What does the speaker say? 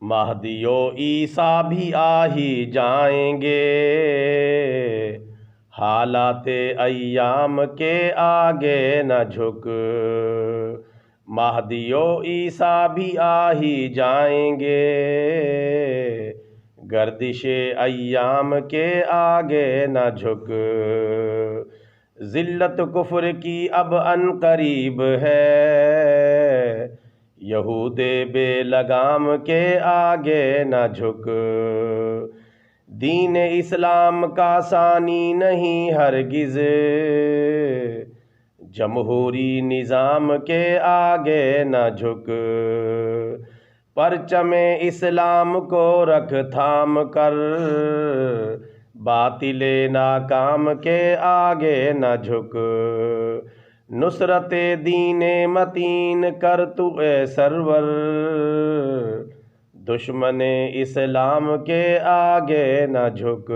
مہدی و عیسیٰ بھی آ ہی جائیں گے، حالات ایام کے آگے نہ جھک۔ مہدی و عیسیٰ بھی آ ہی جائیں گے، گردش ایام کے آگے نہ جھک۔ ذلت کفر کی اب عنقریب ہے، یہود بے لگام کے آگے نہ جھک۔ دین اسلام کا ثانی نہیں ہرگز، جمہوری نظام کے آگے نہ جھک۔ پرچم اسلام کو رکھ تھام کر، باطل ناکام کے آگے نہ جھک۔ نصرت دین متین کر تو اے سرور، دشمن اسلام کے آگے نہ جھک۔